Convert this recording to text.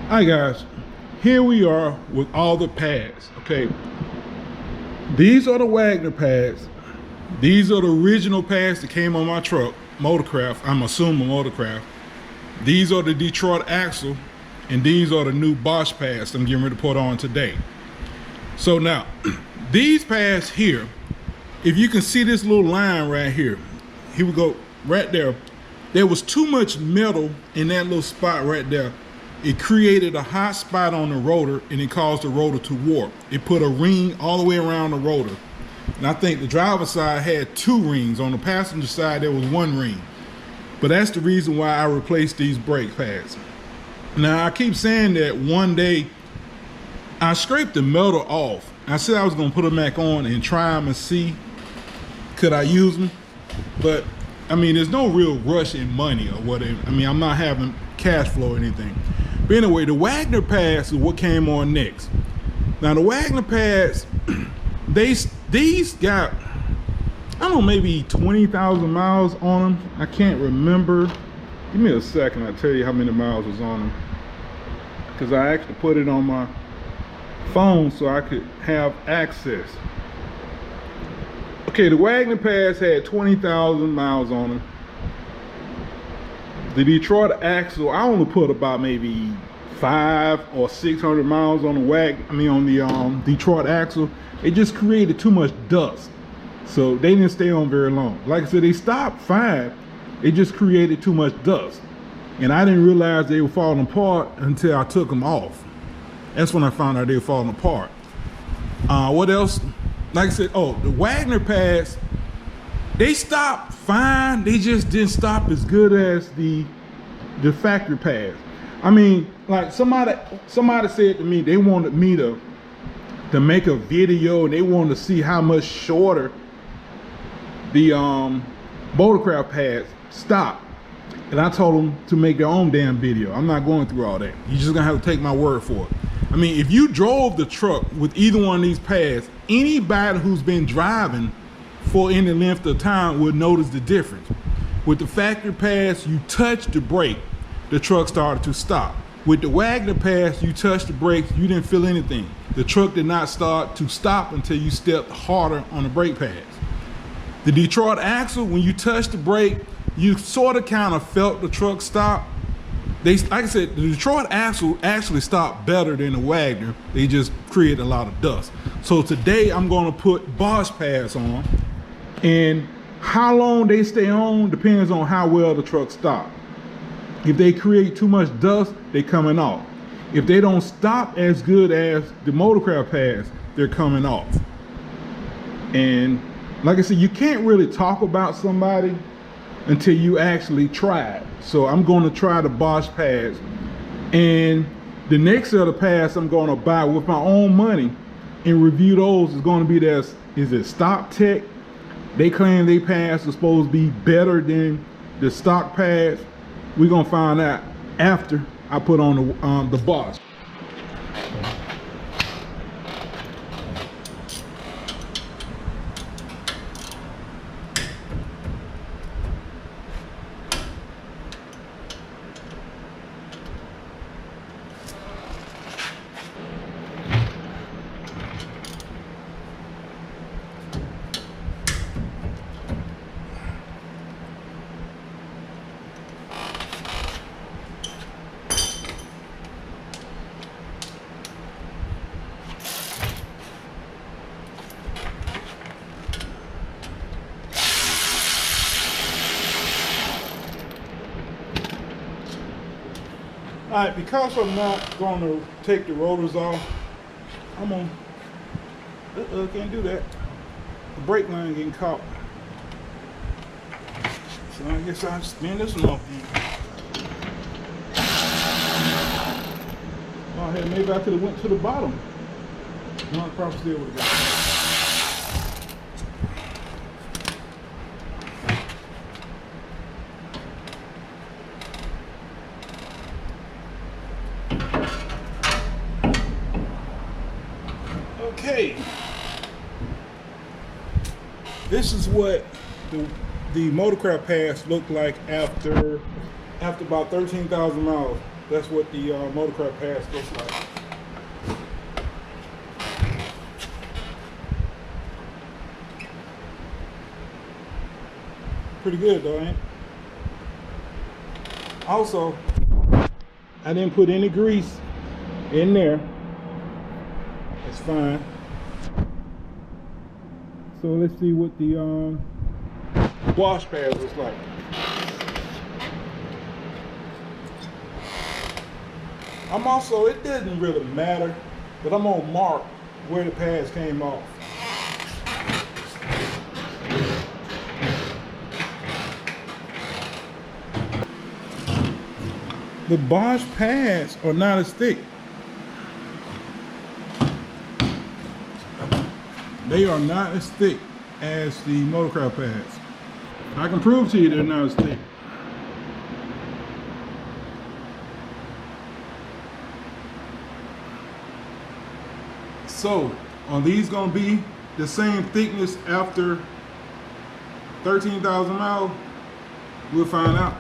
Hi guys, here we are with all the pads. Okay, these are the Wagner pads. These are the original pads that came on my truck, Motorcraft. I'm assuming Motorcraft. These are the Detroit axle, and these are the new Bosch pads I'm getting ready to put on today. So now, these pads here, if you can see this little line right here, here we go, right there. There was too much metal in that little spot right there. It created a hot spot on the rotor, and it caused the rotor to warp. It put a ring all the way around the rotor. And I think the driver's side had 2 rings. On the passenger side, there was 1 ring. But that's the reason why I replaced these brake pads. Now, I keep saying that one day, I scraped the metal off. I said I was gonna put them back on and try them and see, could I use them? But, I mean, there's no real rush in money or whatever. I mean, I'm not having cash flow or anything. But anyway, the Wagner pads is what came on next. Now the Wagner pads, these got, I don't know, maybe 20,000 miles on them. I can't remember. Give me a second, I'll tell you how many miles was on them. Because I actually put it on my phone so I could have access. Okay, the Wagner pads had 20,000 miles on them. The Detroit axle, I only put about maybe 500 or 600 miles on the Detroit axle. It just created too much dust, so they didn't stay on very long. Like I said, they stopped fine. It just created too much dust, and I didn't realize they were falling apart until I took them off. That's when I found out they were falling apart. What else? Like I said, oh, the Wagner pads, they stopped fine. They just didn't stop as good as the factory pads. I mean, like somebody said to me, they wanted me to make a video, and they wanted to see how much shorter the Motorcraft pads stop. And I told them to make their own damn video. I'm not going through all that. You're just gonna have to take my word for it. I mean, if you drove the truck with either one of these pads, anybody who's been driving for any length of time would notice the difference. With the factory pads, you touch the brake, the truck started to stop. With the Wagner pads, you touch the brakes, you didn't feel anything. The truck did not start to stop until you stepped harder on the brake pads. The Detroit axle, when you touch the brake, you sort of kind of felt the truck stop. Like I said, the Detroit axle actually stopped better than the Wagner. They just created a lot of dust. So today I'm gonna put Bosch pads on, and how long they stay on depends on how well the truck stops. If they create too much dust, they're coming off. If they don't stop as good as the Motorcraft pads, they're coming off. And like I said, you can't really talk about somebody until you actually try it. So I'm going to try the Bosch pads, and the next set of pads I'm going to buy with my own money and review those is going to be this. Is it Stock Tech? They claim they pads are supposed to be better than the stock pads. We're gonna find out after I put on the Bosch. All right, because I'm not going to take the rotors off, I'm on. Can't do that. The brake line getting caught. So I guess I'll spin this one off. Oh, hey, maybe I could have went to the bottom. No, I probably still would have got it. Okay, this is what the Motorcraft pads look like after about 13,000 miles. That's what the motorcraft pads looks like. Pretty good though, ain't it? Also, I didn't put any grease in there. It's fine. So let's see what the Bosch pads looks like. It doesn't really matter, but I'm gonna mark where the pads came off. The Bosch pads are not as thick. They are not as thick as the motorcraft pads. I can prove to you they're not as thick. So, are these gonna be the same thickness after 13,000 miles? We'll find out.